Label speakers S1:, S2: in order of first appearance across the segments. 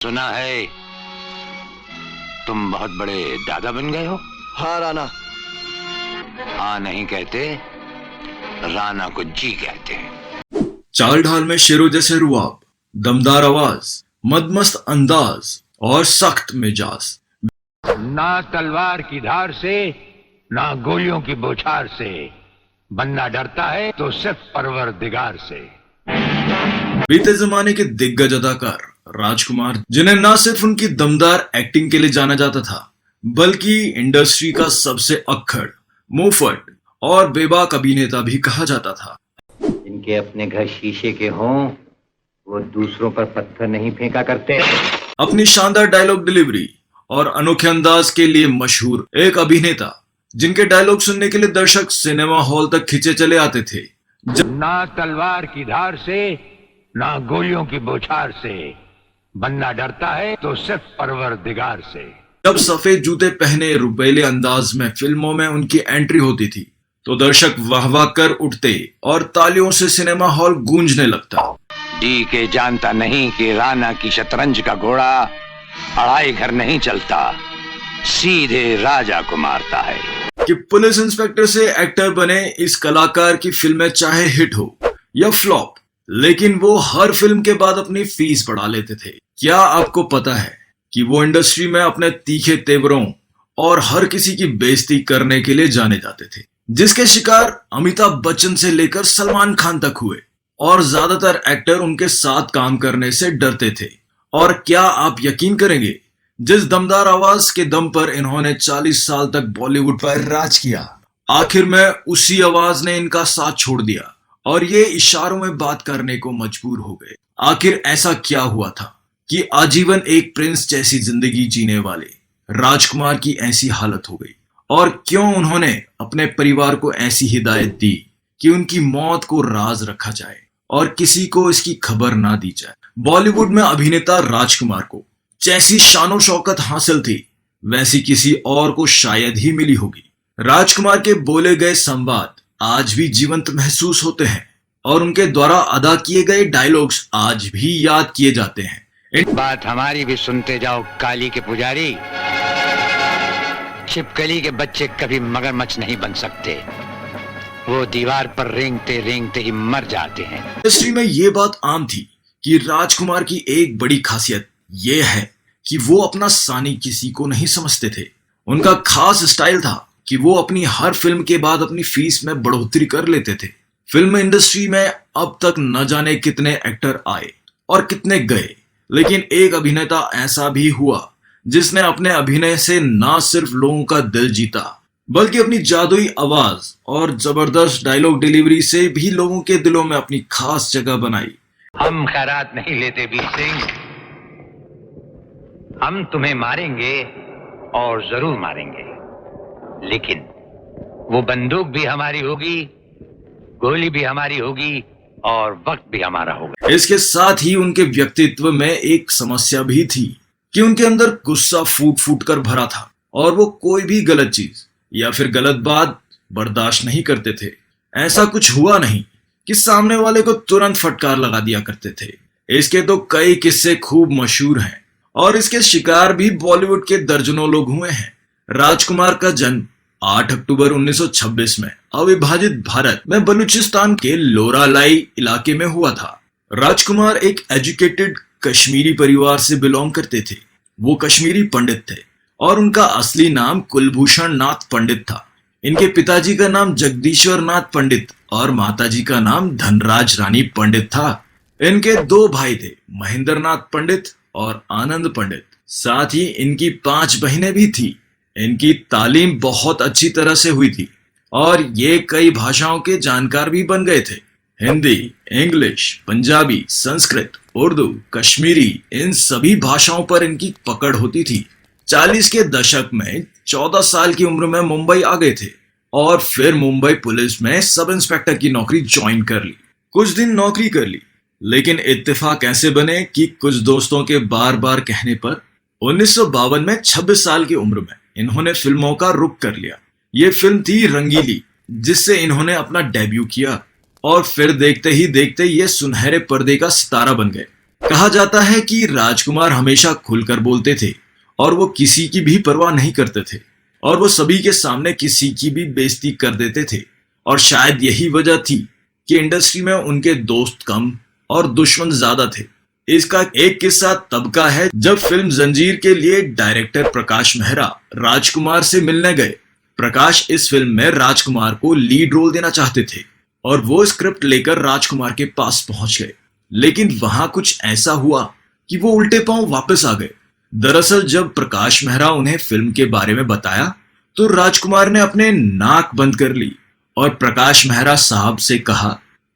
S1: सुना है तुम बहुत बड़े दादा बन गए हो।
S2: हाँ राणा।
S1: हाँ नहीं कहते, राणा को जी कहते हैं।
S3: चाल ढाल में शेरों जैसे रुआब, दमदार आवाज, मदमस्त अंदाज और सख्त मिजाज।
S1: ना तलवार की धार से ना गोलियों की बौछार से, बनना डरता है तो सिर्फ परवरदिगार से।
S3: बीते जमाने के दिग्गज अदाकार राजकुमार, जिन्हें न सिर्फ उनकी दमदार एक्टिंग के लिए जाना जाता था, बल्कि इंडस्ट्री का सबसे अक्खड़, मुंहफट और बेबाक अभिनेता भी कहा जाता था।
S4: इनके अपने घर शीशे के हों, वो दूसरों पर पत्थर नहीं फेंका करते।
S3: अपनी शानदार डायलॉग डिलीवरी और अनोखे अंदाज के लिए मशहूर एक अभिनेता, जिनके डायलॉग सुनने के लिए दर्शक सिनेमा हॉल तक खिंचे चले आते थे।
S1: ना तलवार की धार से ना गोलियों की बौछार से, बनना डरता है तो सिर्फ परवरदिगार से।
S3: जब सफेद जूते पहने रुपैले अंदाज में फिल्मों में उनकी एंट्री होती थी, तो दर्शक वाह वाह कर उठते और तालियों से सिनेमा हॉल गूंजने लगता।
S1: डी के जानता नहीं कि राणा की शतरंज का घोड़ा अढ़ाई घर नहीं चलता, सीधे राजा को मारता है।
S3: कि पुलिस इंस्पेक्टर से एक्टर बने इस कलाकार की फिल्में चाहे हिट हो या फ्लॉप, लेकिन वो हर फिल्म के बाद अपनी फीस बढ़ा लेते थे। क्या आपको पता है कि वो इंडस्ट्री में अपने तीखे तेवरों और हर किसी की बेइज्जती करने के लिए जाने जाते थे, जिसके शिकार अमिताभ बच्चन से लेकर सलमान खान तक हुए, और ज्यादातर एक्टर उनके साथ काम करने से डरते थे। और क्या आप यकीन करेंगे, जिस दमदार आवाज के दम पर इन्होंने 40 साल तक बॉलीवुड पर राज किया, आखिर में उसी आवाज ने इनका साथ छोड़ दिया और ये इशारों में बात करने को मजबूर हो गए। आखिर ऐसा क्या हुआ था कि आजीवन एक प्रिंस जैसी जिंदगी जीने वाले राजकुमार की ऐसी हालत हो गई, और क्यों उन्होंने अपने परिवार को ऐसी हिदायत दी कि उनकी मौत को राज रखा जाए और किसी को इसकी खबर ना दी जाए। बॉलीवुड में अभिनेता राजकुमार को जैसी शानो शौकत हासिल थी, वैसी किसी और को शायद ही मिली होगी। राजकुमार के बोले गए संवाद आज भी जीवंत महसूस होते हैं और उनके द्वारा अदा किए गए डायलॉग्स आज भी याद किए जाते हैं।
S1: बात हमारी भी सुनते जाओ काली के पुजारी, छिपकली के बच्चे कभी मगरमच्छ नहीं बन सकते, वो दीवार पर रेंगते रेंगते ही मर जाते हैं।
S3: इंडस्ट्री में ये बात आम थी कि राजकुमार की एक बड़ी खासियत ये है कि वो अपना सानी किसी को नहीं समझते थे। उनका खास स्टाइल था कि वो अपनी हर फिल्म के बाद अपनी फीस में बढ़ोतरी कर लेते थे। फिल्म इंडस्ट्री में अब तक न जाने कितने एक्टर आए और कितने गए, लेकिन एक अभिनेता ऐसा भी हुआ जिसने अपने अभिनय से न सिर्फ लोगों का दिल जीता, बल्कि अपनी जादुई आवाज और जबरदस्त डायलॉग डिलीवरी से भी लोगों के दिलों में अपनी खास जगह बनाई।
S1: हम खैरात नहीं लेते वीर सिंह, हम तुम्हें मारेंगे और जरूर मारेंगे, लेकिन वो बंदूक भी हमारी होगी, गोली भी हमारी होगी और वक्त भी हमारा होगा।
S3: इसके साथ ही उनके व्यक्तित्व में एक समस्या भी थी कि उनके अंदर गुस्सा फूट फूट कर भरा था और वो कोई भी गलत चीज या फिर गलत बात बर्दाश्त नहीं करते थे। ऐसा कुछ हुआ नहीं कि सामने वाले को तुरंत फटकार लगा दिया करते थे। इसके तो कई किस्से खूब मशहूर हैं और इसके शिकार भी बॉलीवुड के दर्जनों लोग हुए हैं। राजकुमार का जन्म 8 अक्टूबर 1926 में अविभाजित भारत में बलूचिस्तान के लोरालाई इलाके में हुआ था। राजकुमार एक एजुकेटेड कश्मीरी परिवार से बिलोंग करते थे। वो कश्मीरी पंडित थे और उनका असली नाम कुलभूषण नाथ पंडित था। इनके पिताजी का नाम जगदीश्वर नाथ पंडित और माताजी का नाम धनराज रानी पंडित था। इनके 2 भाई थे, महेंद्र नाथ पंडित और आनंद पंडित। साथ ही इनकी 5 बहनें भी थी। इनकी तालीम बहुत अच्छी तरह से हुई थी और ये कई भाषाओं के जानकार भी बन गए थे। हिंदी, इंग्लिश, पंजाबी, संस्कृत, उर्दू, कश्मीरी, इन सभी भाषाओं पर इनकी पकड़ होती थी। 40 के दशक में 14 साल की उम्र में मुंबई आ गए थे और फिर मुंबई पुलिस में सब इंस्पेक्टर की नौकरी ज्वाइन कर ली। कुछ दिन नौकरी कर ली, लेकिन इत्तेफाक ऐसे बने कि कुछ दोस्तों के बार बार कहने पर 1952 में 26 साल की उम्र में इन्होंने फिल्मों का रुख कर लिया। ये फिल्म थी रंगीली, जिससे इन्होंने अपना डेब्यू किया और फिर देखते ही देखते ये सुनहरे पर्दे का सितारा बन गए। कहा जाता है कि राजकुमार हमेशा खुलकर बोलते थे और वो किसी की भी परवाह नहीं करते थे और वो सभी के सामने किसी की भी बेइज्जती कर देते थे। और शायद यही वजह थी कि इंडस्ट्री में उनके दोस्त कम और दुश्मन ज्यादा थे। इसका एक किस्सा तब का है जब फिल्म जंजीर के लिए डायरेक्टर प्रकाश मेहरा राजकुमार से मिलने गए। प्रकाश इस फिल्म में राजकुमार को लीड रोल देना चाहते थे और वो स्क्रिप्ट लेकर राजकुमार के पास पहुंच गए, लेकिन वहां कुछ ऐसा हुआ कि वो उल्टे पांव वापस आ गए। दरअसल जब प्रकाश मेहरा उन्हें फिल्म के बारे में बताया तो राजकुमार ने अपने नाक बंद कर ली और प्रकाश मेहरा साहब से कहा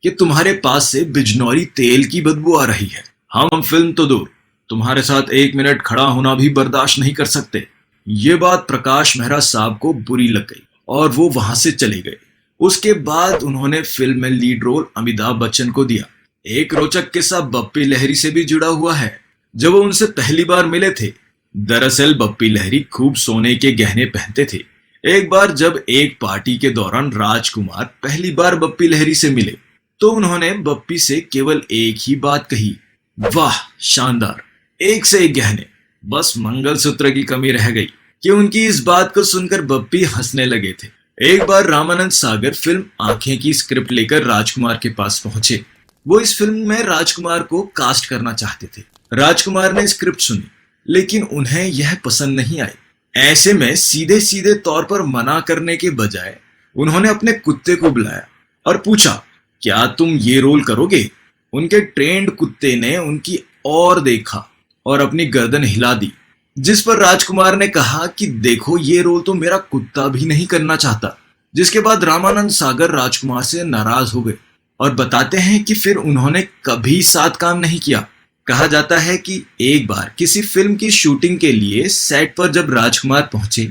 S3: कि तुम्हारे पास से बिजनौरी तेल की बदबू आ रही है। हम फिल्म तो दूर, तुम्हारे साथ 1 मिनट खड़ा होना भी बर्दाश्त नहीं कर सकते। ये बात प्रकाश मेहरा साहब को बुरी लग गई और वो वहां से चले गए। उसके बाद उन्होंने फिल्म में लीड रोल अमिताभ बच्चन को दिया। एक रोचक किस्सा बप्पी लहरी से भी जुड़ा हुआ है। जब वो उनसे पहली बार मिले थे, दरअसल बप्पी लहरी खूब सोने के गहने पहनते थे। एक बार जब एक पार्टी के दौरान राजकुमार पहली बार बप्पी लहरी से मिले तो उन्होंने बप्पी से केवल एक ही बात कही, वाह शानदार, एक से एक गहने, बस मंगलसूत्र की कमी रह गई। कि उनकी इस बात को सुनकर बप्पी हंसने लगे थे। एक बार रामानंद सागर फिल्म आंखें की स्क्रिप्ट लेकर राजकुमार के पास पहुंचे। वो इस फिल्म में राजकुमार को कास्ट करना चाहते थे। राजकुमार ने स्क्रिप्ट सुनी लेकिन उन्हें यह पसंद नहीं आई। ऐसे में सीधे सीधे तौर पर मना करने के बजाय उन्होंने अपने कुत्ते को बुलाया और पूछा, क्या तुम ये रोल करोगे? उनके ट्रेंड कुत्ते ने उनकी ओर देखा और अपनी गर्दन हिला दी, जिस पर राजकुमार ने कहा कि देखो ये रोल तो मेरा कुत्ता भी नहीं करना चाहता। जिसके बाद रामानंद सागर राजकुमार से नाराज हो गए और बताते हैं कि फिर उन्होंने कभी साथ काम नहीं किया। कहा जाता है कि एक बार किसी फिल्म की शूटिंग के लिए सेट पर जब राजकुमार पहुंचे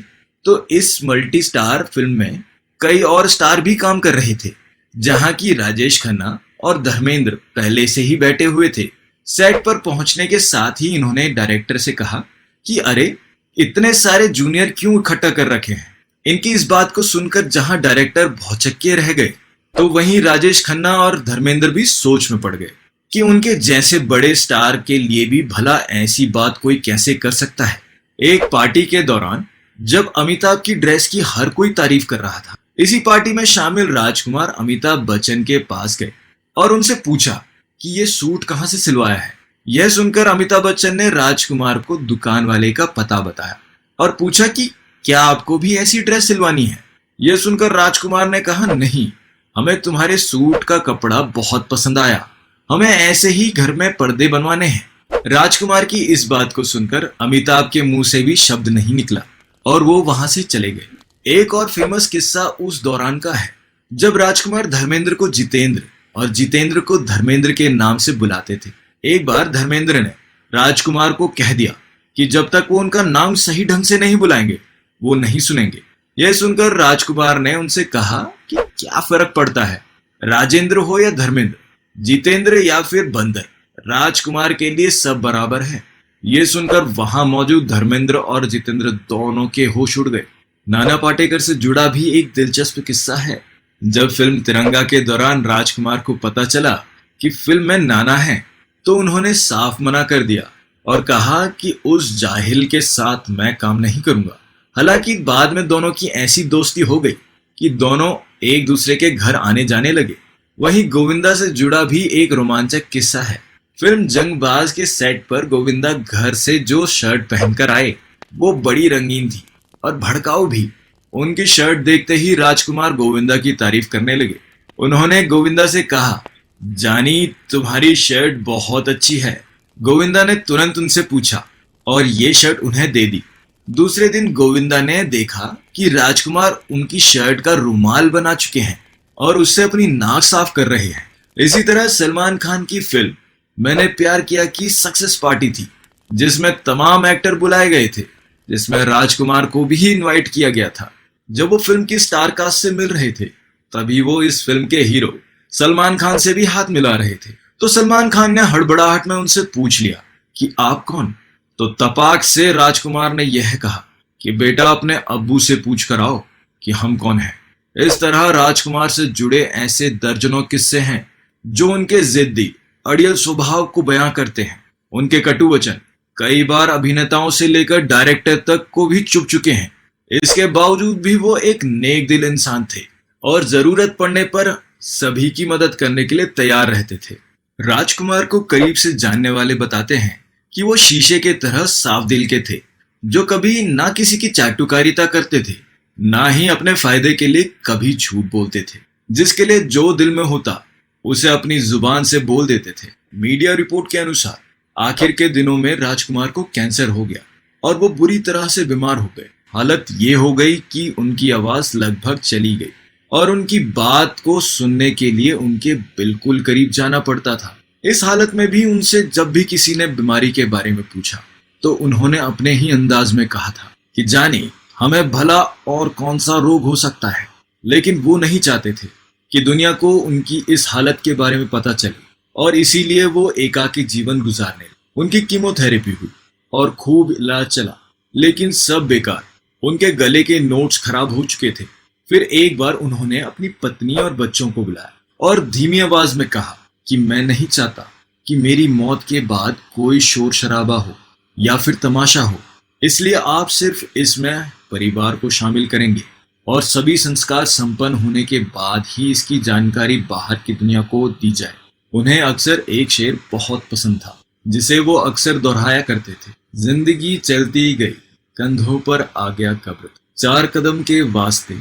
S3: तो इस मल्टी स्टार फिल्म में कई और स्टार भी काम कर रहे थे, जहां की राजेश खन्ना और धर्मेंद्र पहले से ही बैठे हुए थे। सेट पर पहुंचने के साथ ही इन्होंने डायरेक्टर से कहा कि अरे इतने सारे जूनियर क्यों इकट्ठा कर रखे हैं। इनकी इस बात को सुनकर जहां डायरेक्टर भौचक्के रह गए तो वहीं राजेश खन्ना और धर्मेंद्र भी सोच में पड़ गए कि उनके जैसे बड़े स्टार के लिए भी भला ऐसी बात कोई कैसे कर सकता है। एक पार्टी के दौरान जब अमिताभ की ड्रेस की हर कोई तारीफ कर रहा था, इसी पार्टी में शामिल राजकुमार अमिताभ बच्चन के पास गए और उनसे पूछा कि ये सूट कहां से सिलवाया है। यह सुनकर अमिताभ बच्चन ने राजकुमार को दुकान वाले का पता बताया और पूछा कि क्या आपको भी ऐसी ड्रेस सिलवानी है। यह सुनकर राजकुमार ने कहा, नहीं, हमें तुम्हारे सूट का कपड़ा बहुत पसंद आया, हमें ऐसे ही घर में पर्दे बनवाने हैं। राजकुमार की इस बात को सुनकर अमिताभ के मुंह से भी शब्द नहीं निकला और वो वहां से चले गए। एक और फेमस किस्सा उस दौरान का है जब राजकुमार धर्मेंद्र को जितेंद्र और जितेंद्र को धर्मेंद्र के नाम से बुलाते थे। एक बार धर्मेंद्र ने राजकुमार को कह दिया कि जब तक वो उनका नाम सही ढंग से नहीं बुलाएंगे वो नहीं सुनेंगे। यह सुनकर राजकुमार ने उनसे कहा कि क्या फर्क पड़ता है, राजेंद्र हो या धर्मेंद्र, जितेंद्र या फिर बंदर, राजकुमार के लिए सब बराबर है। यह सुनकर वहां मौजूद धर्मेंद्र और जितेंद्र दोनों के होश उड़ गए। नाना पाटेकर से जुड़ा भी एक दिलचस्प किस्सा है। जब फिल्म तिरंगा के दौरान राजकुमार को पता चला कि फिल्म में नाना है तो उन्होंने साफ मना कर दिया और कहा कि उस जाहिल के साथ मैं काम नहीं करूंगा। हालांकि बाद में दोनों की ऐसी दोस्ती हो गई कि दोनों एक दूसरे के घर आने जाने लगे। वहीं गोविंदा से जुड़ा भी एक रोमांचक किस्सा है। फिल्म जंगबाज के सेट पर गोविंदा घर से जो शर्ट पहनकर आए वो बड़ी रंगीन थी और भड़काऊ भी। उनकी शर्ट देखते ही राजकुमार गोविंदा की तारीफ करने लगे। उन्होंने गोविंदा से कहा, जानी तुम्हारी शर्ट बहुत अच्छी है। गोविंदा ने तुरंत उनसे पूछा और ये शर्ट उन्हें दे दी। दूसरे दिन गोविंदा ने देखा कि राजकुमार उनकी शर्ट का रुमाल बना चुके हैं और उससे अपनी नाक साफ कर रहे हैं। इसी तरह सलमान खान की फिल्म मैंने प्यार किया की सक्सेस पार्टी थी जिसमें तमाम एक्टर बुलाए गए थे, जिसमें राजकुमार को भी इनवाइट किया गया था। जब वो फिल्म की स्टार कास्ट से मिल रहे थे तभी वो इस फिल्म के हीरो सलमान खान से भी हाथ मिला रहे थे। तो सलमान खान ने हड़बड़ाहट में उनसे पूछ लिया कि आप कौन? तो तपाक से राजकुमार ने यह कहा कि बेटा अपने अब्बू से पूछ कर आओ कि हम कौन हैं। इस तरह राजकुमार से जुड़े ऐसे दर्जनों किस्से हैं जो उनके जिद्दी अड़ियल स्वभाव को बयां करते हैं। उनके कटु वचन कई बार अभिनेताओं से लेकर डायरेक्टर तक को भी चुभ चुके हैं। इसके बावजूद भी वो एक नेक दिल इंसान थे और जरूरत पड़ने पर सभी की मदद करने के लिए तैयार रहते थे। राजकुमार को करीब से जानने वाले बताते हैं कि वो शीशे के तरह साफ दिल के थे, जो कभी ना किसी की चाटुकारिता करते थे, ना ही अपने फायदे के लिए कभी झूठ बोलते थे। जिसके लिए जो दिल में होता उसे अपनी जुबान से बोल देते थे। मीडिया रिपोर्ट के अनुसार आखिर के दिनों में राजकुमार को कैंसर हो गया और वो बुरी तरह से बीमार हो गए। हालत ये हो गई कि उनकी आवाज लगभग चली गई और उनकी बात को सुनने के लिए उनके बिल्कुल करीब जाना पड़ता था। इस हालत में भी उनसे जब भी किसी ने बीमारी के बारे में पूछा तो उन्होंने अपने ही अंदाज में कहा था कि जानिए, हमें भला और कौन सा रोग हो सकता है। लेकिन वो नहीं चाहते थे कि दुनिया को उनकी इस हालत के बारे में पता चले और इसीलिए वो एकाकी जीवन गुजारने लगे। उनकी कीमोथेरेपी हुई और खूब इलाज चला, लेकिन सब बेकार। उनके गले के नोट्स खराब हो चुके थे। फिर एक बार उन्होंने अपनी पत्नी और बच्चों को बुलाया और धीमी आवाज में कहा कि मैं नहीं चाहता कि मेरी मौत के बाद कोई शोर शराबा हो या फिर तमाशा हो, इसलिए आप सिर्फ इसमें परिवार को शामिल करेंगे और सभी संस्कार संपन्न होने के बाद ही इसकी जानकारी बाहर की दुनिया को दी जाए। उन्हें अक्सर एक शेर बहुत पसंद था जिसे वो अक्सर दोहराया करते थे, जिंदगी चलती गई, कंधों पर आ गया कब्र, 4 कदम के वास्ते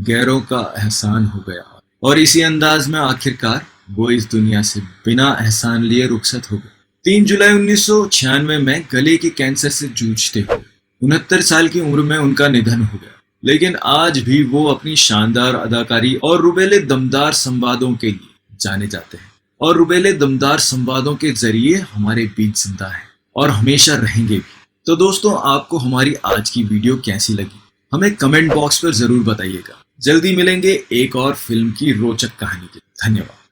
S3: गैरों का एहसान हो गया। और इसी अंदाज में आखिरकार वो इस दुनिया से बिना एहसान लिए रुखसत हो गए। 3 जुलाई 1996 में गले के कैंसर से जूझते हुए 69 साल की उम्र में उनका निधन हो गया। लेकिन आज भी वो अपनी शानदार अदाकारी और रुबेले दमदार संवादों के लिए जाने जाते हैं और रुबेले दमदार संवादों के जरिए हमारे बीच जिंदा है और हमेशा रहेंगे भी। तो दोस्तों, आपको हमारी आज की वीडियो कैसी लगी हमें कमेंट बॉक्स पर जरूर बताइएगा। जल्दी मिलेंगे एक और फिल्म की रोचक कहानी के। धन्यवाद।